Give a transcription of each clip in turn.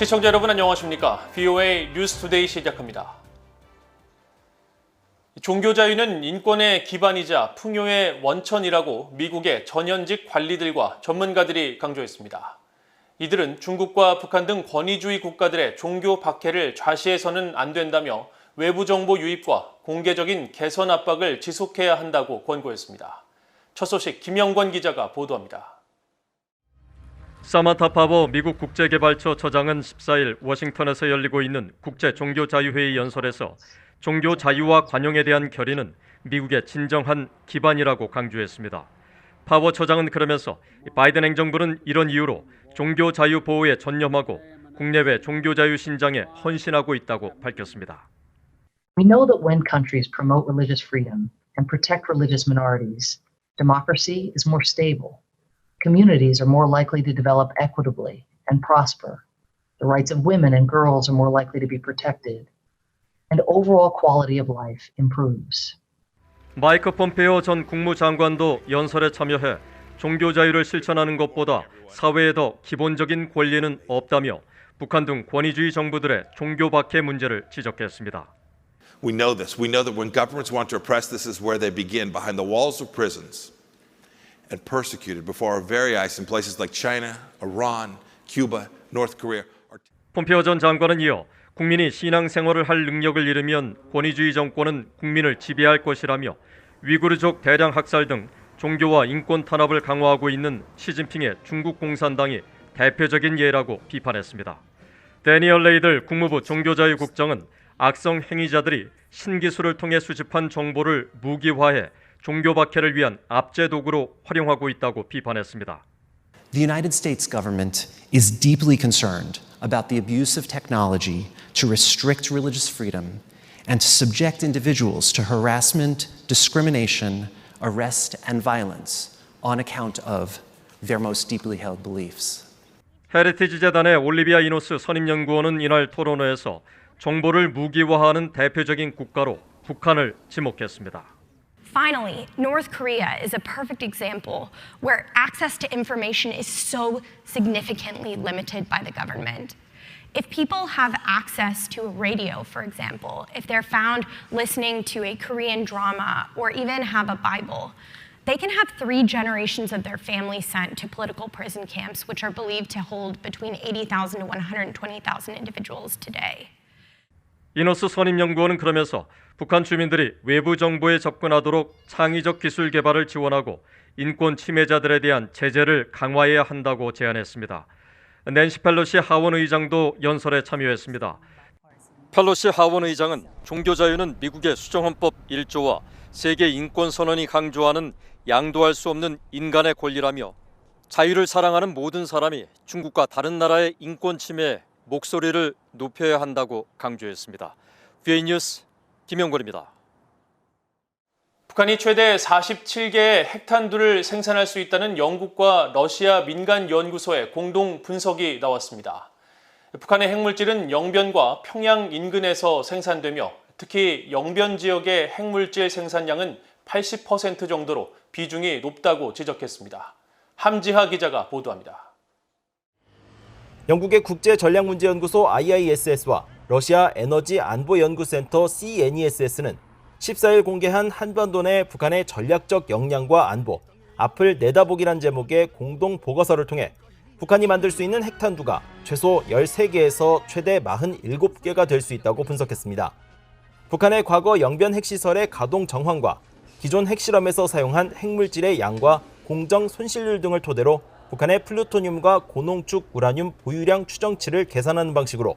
시청자 여러분 안녕하십니까? VOA 뉴스투데이 시작합니다. 종교 자유는 인권의 기반이자 풍요의 원천이라고 미국의 전현직 관리들과 전문가들이 강조했습니다. 이들은 중국과 북한 등 권위주의 국가들의 종교 박해를 좌시해서는 안 된다며 외부 정보 유입과 공개적인 개선 압박을 지속해야 한다고 권고했습니다. 첫 소식 김영권 기자가 보도합니다. 사만타 파워 미국 국제개발처 처장은 14일 워싱턴에서 열리고 있는 국제종교자유회의 연설에서 종교 자유와 관용에 대한 결의는 미국의 진정한 기반이라고 강조했습니다. 파워 처장은 그러면서 바이든 행정부는 이런 이유로 종교 자유 보호에 전념하고 국내외 종교 자유 신장에 헌신하고 있다고 밝혔습니다. We know that when countries promote religious freedom and protect religious minorities, democracy is more stable. Communities are more likely to develop equitably and prosper. The rights of women and girls are more likely to be protected. And overall quality of life improves. 마이크 폼페이오 전 국무장관도 연설에 참여해 종교 자유를 실천하는 것보다 사회에 더 기본적인 권리는 없다며 북한 등 권위주의 정부들의 종교 박해 문제를 지적했습니다. We know this. We know that when governments want to oppress, this is where they begin, behind the walls of prisons and persecuted before our very eyes in places like China, Iran, Cuba, North Korea. 폼페이오 전 장관은 이어 국민이 신앙생활을 할 능력을 잃으면 권위주의 정권은 국민을 지배할 것이라며 위구르족 대량 학살 등 종교와 인권 탄압을 강화하고 있는 시진핑의 중국 공산당이 대표적인 예라고 비판했습니다. 데니얼 레이들 국무부 종교자유국장은 악성 행위자들이 신기술을 통해 수집한 정보를 무기화해 종교 박해를 위한 압제 도구로 활용하고 있다고 비판했습니다. The United States government is deeply concerned about the abuse of technology to restrict religious freedom and to subject individuals to harassment, discrimination, arrest, and violence on account of their most deeply held beliefs. 헤리티지 재단의 올리비아 이노스 선임연구원은 이날 토론회에서 정보를 무기화하는 대표적인 국가로 북한을 지목했습니다. Finally, North Korea is a perfect example where access to information is so significantly limited by the government. If people have access to a radio, for example, if they're found listening to a Korean drama or even have a Bible, they can have 3 generations of their family sent to political prison camps, which are believed to hold between 80,000 to 120,000 individuals today. 이노스 선임연구원은 그러면서 북한 주민들이 외부 정보에 접근하도록 창의적 기술 개발을 지원하고 인권 침해자들에 대한 제재를 강화해야 한다고 제안했습니다. 낸시 펠로시 하원 의장도 연설에 참여했습니다. 펠로시 하원 의장은 종교 자유는 미국의 수정헌법 1조와 세계 인권 선언이 강조하는 양도할 수 없는 인간의 권리라며 자유를 사랑하는 모든 사람이 중국과 다른 나라의 인권 침해에 목소리를 높여야 한다고 강조했습니다. VOA 뉴스 김영권입니다. 북한이 최대 47개의 핵탄두를 생산할 수 있다는 영국과 러시아 민간연구소의 공동 분석이 나왔습니다. 북한의 핵물질은 영변과 평양 인근에서 생산되며 특히 영변 지역의 핵물질 생산량은 80% 정도로 비중이 높다고 지적했습니다. 함지하 기자가 보도합니다. 영국의 국제전략문제연구소 IISS와 러시아 에너지안보연구센터 CNESS는 14일 공개한 한반도 내 북한의 전략적 역량과 안보, 앞을 내다보기란 제목의 공동 보고서를 통해 북한이 만들 수 있는 핵탄두가 최소 13개에서 최대 47개가 될 수 있다고 분석했습니다. 북한의 과거 영변 핵시설의 가동 정황과 기존 핵실험에서 사용한 핵물질의 양과 공정 손실률 등을 토대로 북한의 플루토늄과 고농축 우라늄 보유량 추정치를 계산하는 방식으로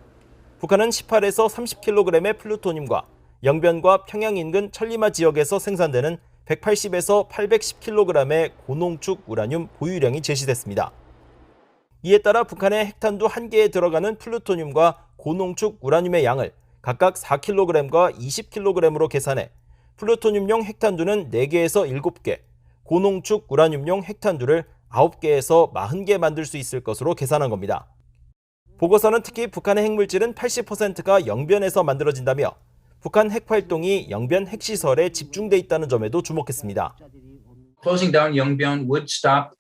북한은 18에서 30kg의 플루토늄과 영변과 평양 인근 천리마 지역에서 생산되는 180에서 810kg의 고농축 우라늄 보유량이 제시됐습니다. 이에 따라 북한의 핵탄두 1개에 들어가는 플루토늄과 고농축 우라늄의 양을 각각 4kg과 20kg으로 계산해 플루토늄용 핵탄두는 4개에서 7개, 고농축 우라늄용 핵탄두를 9개에서 40개 만들 수 있을 것으로 계산한 겁니다. 보고서는 특히 북한의 핵물질은 80%가 영변에서 만들어진다며 북한 핵활동이 영변 핵시설에 집중돼 있다는 점에도 주목했습니다. Closing down Yongbyon would stop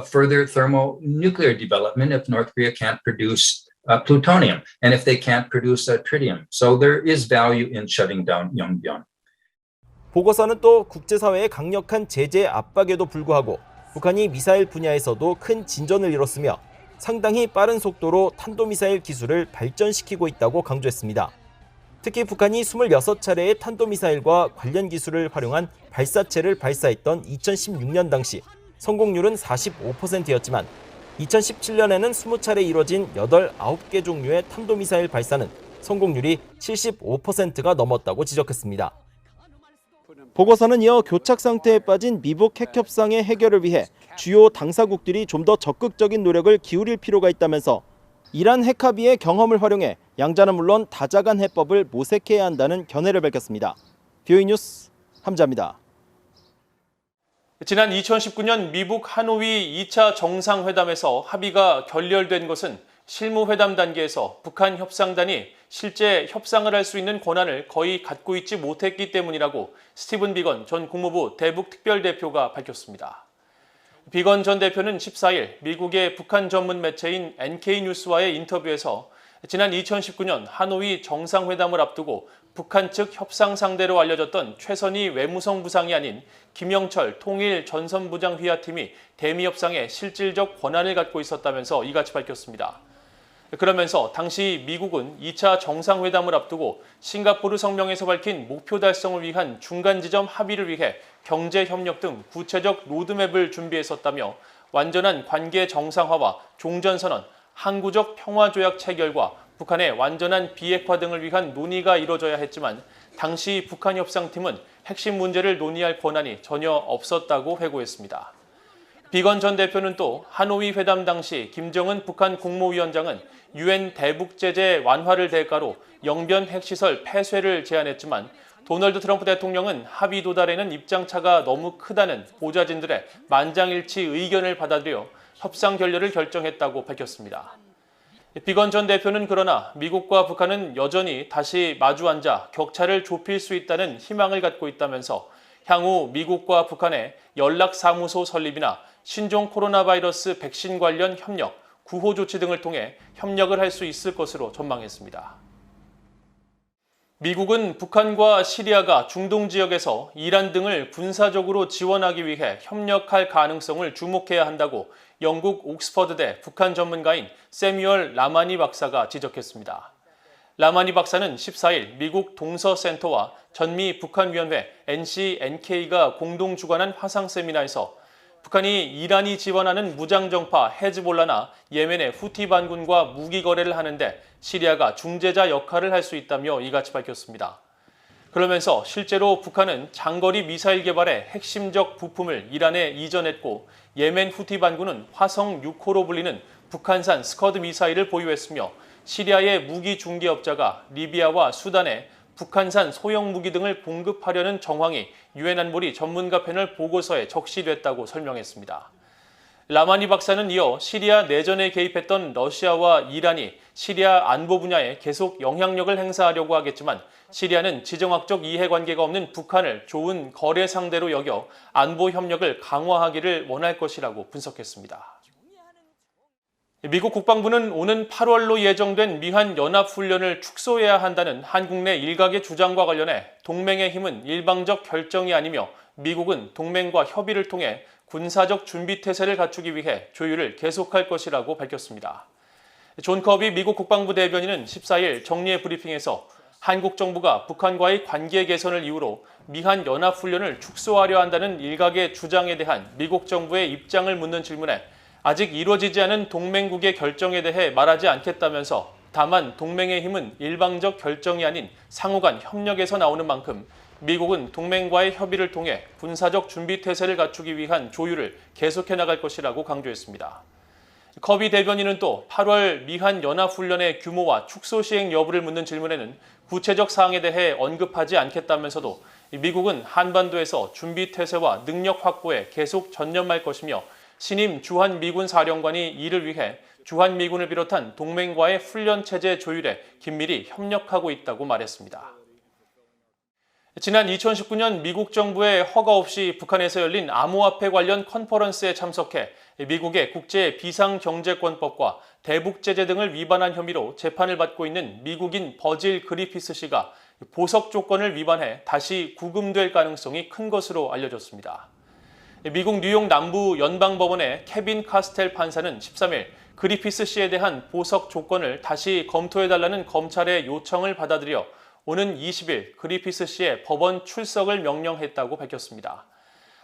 further thermonuclear development if North Korea can't produce plutonium, and if they can't produce tritium. So there is value in shutting down Yongbyon. 보고서는 또 국제사회의 강력한 제재 압박에도 불구하고 북한이 미사일 분야에서도 큰 진전을 이뤘으며 상당히 빠른 속도로 탄도미사일 기술을 발전시키고 있다고 강조했습니다. 특히 북한이 26차례의 탄도미사일과 관련 기술을 활용한 발사체를 발사했던 2016년 당시 성공률은 45%였지만 2017년에는 20차례 이뤄진 9개 종류의 탄도미사일 발사는 성공률이 75%가 넘었다고 지적했습니다. 보고서는 이어 교착 상태에 빠진 미북 핵 협상의 해결을 위해 주요 당사국들이 좀 더 적극적인 노력을 기울일 필요가 있다면서 이란 핵 합의의 경험을 활용해 양자는 물론 다자간 해법을 모색해야 한다는 견해를 밝혔습니다. BOE 뉴스 함자입니다. 지난 2019년 미북 하노이 2차 정상회담에서 합의가 결렬된 것은 실무회담 단계에서 북한 협상단이 실제 협상을 할 수 있는 권한을 거의 갖고 있지 못했기 때문이라고 스티븐 비건 전 국무부 대북특별대표가 밝혔습니다. 비건 전 대표는 14일 미국의 북한 전문 매체인 NK뉴스와의 인터뷰에서 지난 2019년 하노이 정상회담을 앞두고 북한 측 협상 상대로 알려졌던 최선희 외무성 부상이 아닌 김영철 통일 전선부장 휘하팀이 대미 협상에 실질적 권한을 갖고 있었다면서 이같이 밝혔습니다. 그러면서 당시 미국은 2차 정상회담을 앞두고 싱가포르 성명에서 밝힌 목표 달성을 위한 중간 지점 합의를 위해 경제 협력 등 구체적 로드맵을 준비했었다며 완전한 관계 정상화와 종전선언, 항구적 평화조약 체결과 북한의 완전한 비핵화 등을 위한 논의가 이뤄져야 했지만 당시 북한 협상팀은 핵심 문제를 논의할 권한이 전혀 없었다고 회고했습니다. 비건 전 대표는 또 하노이 회담 당시 김정은 북한 국무위원장은 UN 대북 제재 완화를 대가로 영변 핵시설 폐쇄를 제안했지만 도널드 트럼프 대통령은 합의 도달에는 입장차가 너무 크다는 보좌진들의 만장일치 의견을 받아들여 협상 결렬을 결정했다고 밝혔습니다. 비건 전 대표는 그러나 미국과 북한은 여전히 다시 마주 앉아 격차를 좁힐 수 있다는 희망을 갖고 있다면서 향후 미국과 북한의 연락사무소 설립이나 신종 코로나 바이러스 백신 관련 협력, 구호 조치 등을 통해 협력을 할 수 있을 것으로 전망했습니다. 미국은 북한과 시리아가 중동 지역에서 이란 등을 군사적으로 지원하기 위해 협력할 가능성을 주목해야 한다고 영국 옥스퍼드대 북한 전문가인 세뮤얼 라마니 박사가 지적했습니다. 라마니 박사는 14일 미국 동서센터와 전미 북한위원회 NCNK가 공동 주관한 화상 세미나에서 북한이 이란이 지원하는 무장정파 헤즈볼라나 예멘의 후티 반군과 무기 거래를 하는데 시리아가 중재자 역할을 할 수 있다며 이같이 밝혔습니다. 그러면서 실제로 북한은 장거리 미사일 개발의 핵심적 부품을 이란에 이전했고 예멘 후티 반군은 화성 6호로 불리는 북한산 스커드 미사일을 보유했으며 시리아의 무기 중개업자가 리비아와 수단에 북한산 소형 무기 등을 공급하려는 정황이 유엔 안보리 전문가 패널 보고서에 적시됐다고 설명했습니다. 라마니 박사는 이어 시리아 내전에 개입했던 러시아와 이란이 시리아 안보 분야에 계속 영향력을 행사하려고 하겠지만 시리아는 지정학적 이해관계가 없는 북한을 좋은 거래 상대로 여겨 안보 협력을 강화하기를 원할 것이라고 분석했습니다. 미국 국방부는 오는 8월로 예정된 미한 연합훈련을 축소해야 한다는 한국 내 일각의 주장과 관련해 동맹의 힘은 일방적 결정이 아니며 미국은 동맹과 협의를 통해 군사적 준비태세를 갖추기 위해 조율을 계속할 것이라고 밝혔습니다. 존 커비 미국 국방부 대변인은 14일 정례 브리핑에서 한국 정부가 북한과의 관계 개선을 이유로 미한 연합훈련을 축소하려 한다는 일각의 주장에 대한 미국 정부의 입장을 묻는 질문에 아직 이루어지지 않은 동맹국의 결정에 대해 말하지 않겠다면서 다만 동맹의 힘은 일방적 결정이 아닌 상호간 협력에서 나오는 만큼 미국은 동맹과의 협의를 통해 군사적 준비태세를 갖추기 위한 조율을 계속해 나갈 것이라고 강조했습니다. 커비 대변인은 또 8월 미한 연합훈련의 규모와 축소 시행 여부를 묻는 질문에는 구체적 사항에 대해 언급하지 않겠다면서도 미국은 한반도에서 준비태세와 능력 확보에 계속 전념할 것이며 신임 주한미군 사령관이 이를 위해 주한미군을 비롯한 동맹과의 훈련체제 조율에 긴밀히 협력하고 있다고 말했습니다. 지난 2019년 미국 정부의 허가 없이 북한에서 열린 암호화폐 관련 컨퍼런스에 참석해 미국의 국제 비상경제권법과 대북제재 등을 위반한 혐의로 재판을 받고 있는 미국인 버질 그리피스 씨가 보석 조건을 위반해 다시 구금될 가능성이 큰 것으로 알려졌습니다. 미국 뉴욕 남부 연방법원의 케빈 카스텔 판사는 13일 그리피스 씨에 대한 보석 조건을 다시 검토해달라는 검찰의 요청을 받아들여 오는 20일 그리피스 씨의 법원 출석을 명령했다고 밝혔습니다.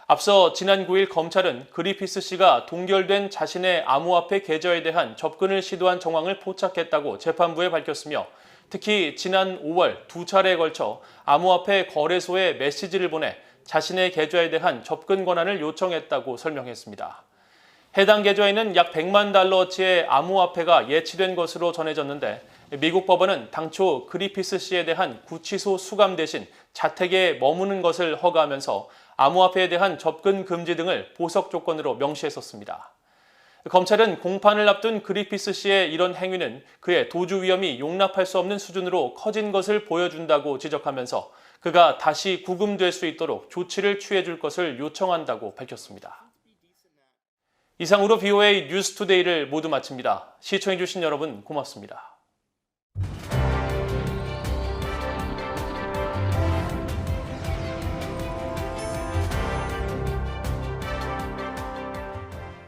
앞서 지난 9일 검찰은 그리피스 씨가 동결된 자신의 암호화폐 계좌에 대한 접근을 시도한 정황을 포착했다고 재판부에 밝혔으며 특히 지난 5월 2차례에 걸쳐 암호화폐 거래소에 메시지를 보내 자신의 계좌에 대한 접근 권한을 요청했다고 설명했습니다. 해당 계좌에는 약 100만 달러어치의 암호화폐가 예치된 것으로 전해졌는데 미국 법원은 당초 그리피스 씨에 대한 구치소 수감 대신 자택에 머무는 것을 허가하면서 암호화폐에 대한 접근 금지 등을 보석 조건으로 명시했었습니다. 검찰은 공판을 앞둔 그리피스 씨의 이런 행위는 그의 도주 위험이 용납할 수 없는 수준으로 커진 것을 보여준다고 지적하면서 그가 다시 구금될 수 있도록 조치를 취해줄 것을 요청한다고 밝혔습니다. 이상으로 BOA 뉴스투데이를 모두 마칩니다. 시청해주신 여러분 고맙습니다.